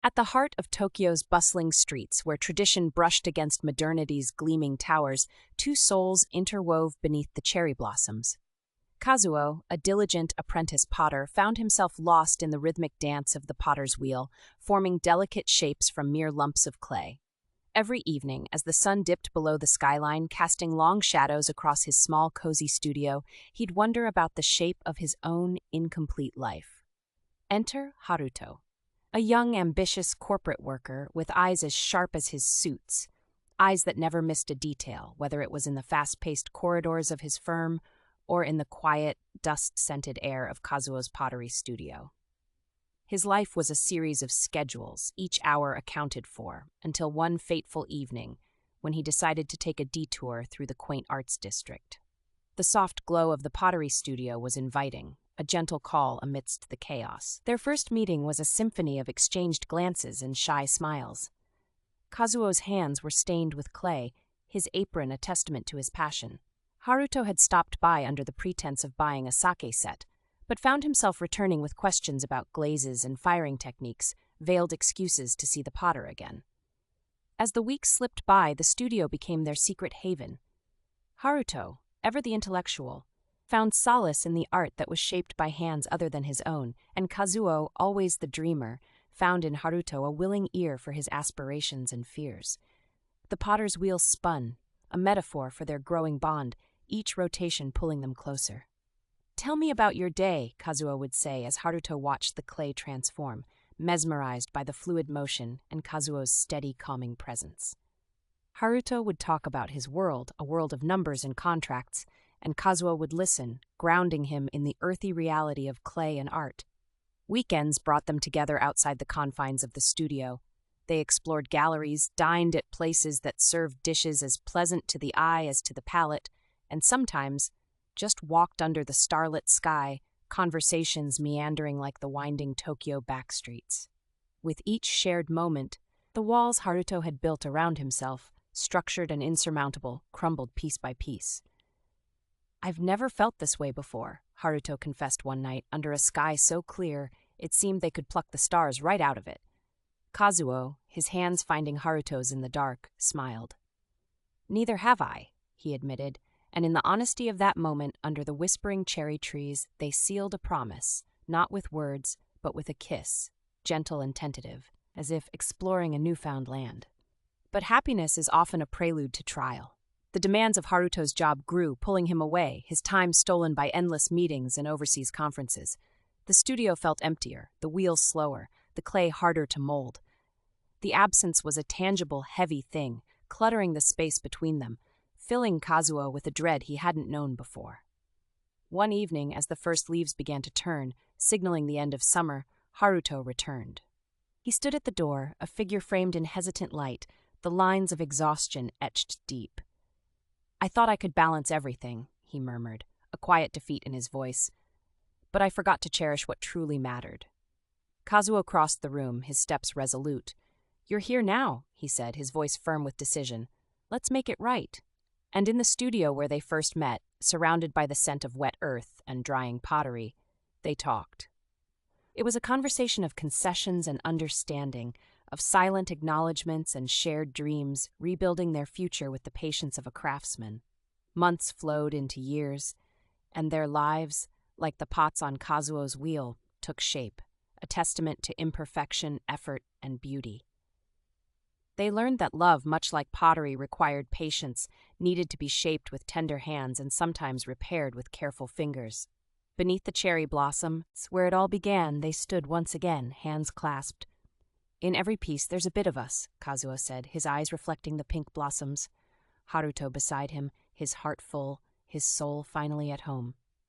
At the heart of Tokyo's bustling streets, where tradition brushed against modernity's gleaming towers, two souls interwove beneath the cherry blossoms. Kazuo, a diligent apprentice potter, found himself lost in the rhythmic dance of the potter's wheel, forming delicate shapes from mere lumps of clay. Every evening, as the sun dipped below the skyline, casting long shadows across his small, cozy studio, he'd wonder about the shape of his own incomplete life. Enter Haruto, a young, ambitious corporate worker with eyes as sharp as his suits, eyes that never missed a detail, whether it was in the fast-paced corridors of his firm or in the quiet, dust-scented air of Kazuo's pottery studio. His life was a series of schedules, each hour accounted for, until one fateful evening, when he decided to take a detour through the quaint arts district. The soft glow of the pottery studio was inviting, a gentle call amidst the chaos. Their first meeting was a symphony of exchanged glances and shy smiles. Kazuo's hands were stained with clay, his apron a testament to his passion. Haruto had stopped by under the pretense of buying a sake set, but found himself returning with questions about glazes and firing techniques, veiled excuses to see the potter again. As the weeks slipped by, the studio became their secret haven. Haruto, ever the intellectual, found solace in the art that was shaped by hands other than his own, and Kazuo, always the dreamer, found in Haruto a willing ear for his aspirations and fears. The potter's wheel spun, a metaphor for their growing bond, each rotation pulling them closer. "Tell me about your day," Kazuo would say as Haruto watched the clay transform, mesmerized by the fluid motion and Kazuo's steady, calming presence. Haruto would talk about his world, a world of numbers and contracts, and Kazuo would listen, grounding him in the earthy reality of clay and art. Weekends brought them together outside the confines of the studio. They explored galleries, dined at places that served dishes as pleasant to the eye as to the palate, and sometimes just walked under the starlit sky, conversations meandering like the winding Tokyo backstreets. With each shared moment, the walls Haruto had built around himself, structured and insurmountable, crumbled piece by piece. "I've never felt this way before," Haruto confessed one night, under a sky so clear it seemed they could pluck the stars right out of it. Kazuo, his hands finding Haruto's in the dark, smiled. "Neither have I," he admitted, and in the honesty of that moment, under the whispering cherry trees, they sealed a promise, not with words, but with a kiss, gentle and tentative, as if exploring a newfound land. But happiness is often a prelude to trial. The demands of Haruto's job grew, pulling him away, his time stolen by endless meetings and overseas conferences. The studio felt emptier, the wheels slower, the clay harder to mold. The absence was a tangible, heavy thing, cluttering the space between them, filling Kazuo with a dread he hadn't known before. One evening, as the first leaves began to turn, signaling the end of summer, Haruto returned. He stood at the door, a figure framed in hesitant light, the lines of exhaustion etched deep. "I thought I could balance everything," he murmured, a quiet defeat in his voice. "But I forgot to cherish what truly mattered." Kazuo crossed the room, his steps resolute. "You're here now," he said, his voice firm with decision. "Let's make it right." And in the studio where they first met, surrounded by the scent of wet earth and drying pottery, they talked. It was a conversation of concessions and understanding, of silent acknowledgments and shared dreams, rebuilding their future with the patience of a craftsman. Months flowed into years, and their lives, like the pots on Kazuo's wheel, took shape, a testament to imperfection, effort, and beauty. They learned that love, much like pottery, required patience, needed to be shaped with tender hands and sometimes repaired with careful fingers. Beneath the cherry blossoms, where it all began, they stood once again, hands clasped. "In every piece there's a bit of us," Kazuo said, his eyes reflecting the pink blossoms. Haruto beside him, his heart full, his soul finally at home.